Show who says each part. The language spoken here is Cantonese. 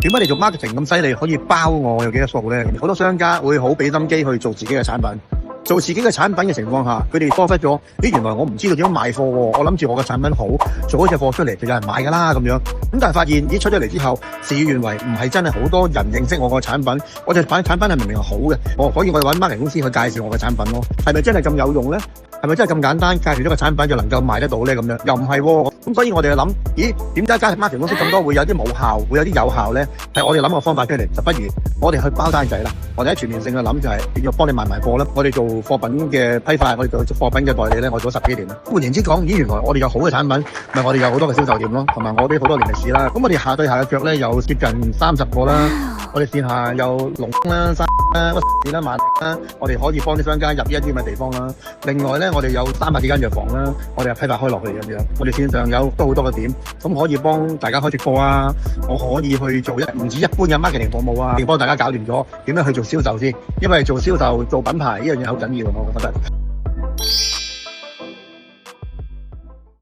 Speaker 1: 點解你做 marketing 咁犀利，可以包我有幾多數咧？好多商家會好俾心機去做自己嘅產品，做自己嘅產品嘅情況下，佢哋疏忽咗，原來我唔知道點樣賣貨喎，我諗住我嘅產品好，做一隻貨出嚟就有人買㗎啦咁樣。咁但係發現出咗嚟之後，事與願違，唔係真係好多人認識我個產品，我隻產品係明明係好嘅，所以我哋揾 marketing 公司去介紹我嘅產品咯。係咪真係咁有用咧？係咪真係咁簡單？介紹咗個產品就能夠賣得到咧？咁樣又唔係喎。咁所以我哋就諗，點解介紹 marketing 公司咁多會有啲冇效，會有啲有效咧？係我哋諗個方法出嚟，就不如我哋去包單仔啦。我哋喺全面性嘅諗就係要幫你賣埋貨啦。我哋做貨品嘅批發，我哋做貨品嘅代理咧，我做咗10幾年啦。換言之講，原來我哋有好嘅產品，咪我哋有好多嘅銷售店咯，同埋我哋好多年歷史啦。咁我哋下對下嘅腳咧，有接近30個啦。我哋線下有龍啦、山啦、屈啦、萬啦，我哋可以幫啲商家入呢一啲咁嘅地方啦。另外咧，我哋有300幾間藥房啦，我哋係批發開落去咁樣。我哋線上有都好多嘅點，咁可以幫大家開直貨啊。我可以去做唔止一般嘅 marketing 服務啊，幫大家搞掂咗點樣去做銷售先。因為做銷售做品牌呢樣嘢好緊要，我覺得。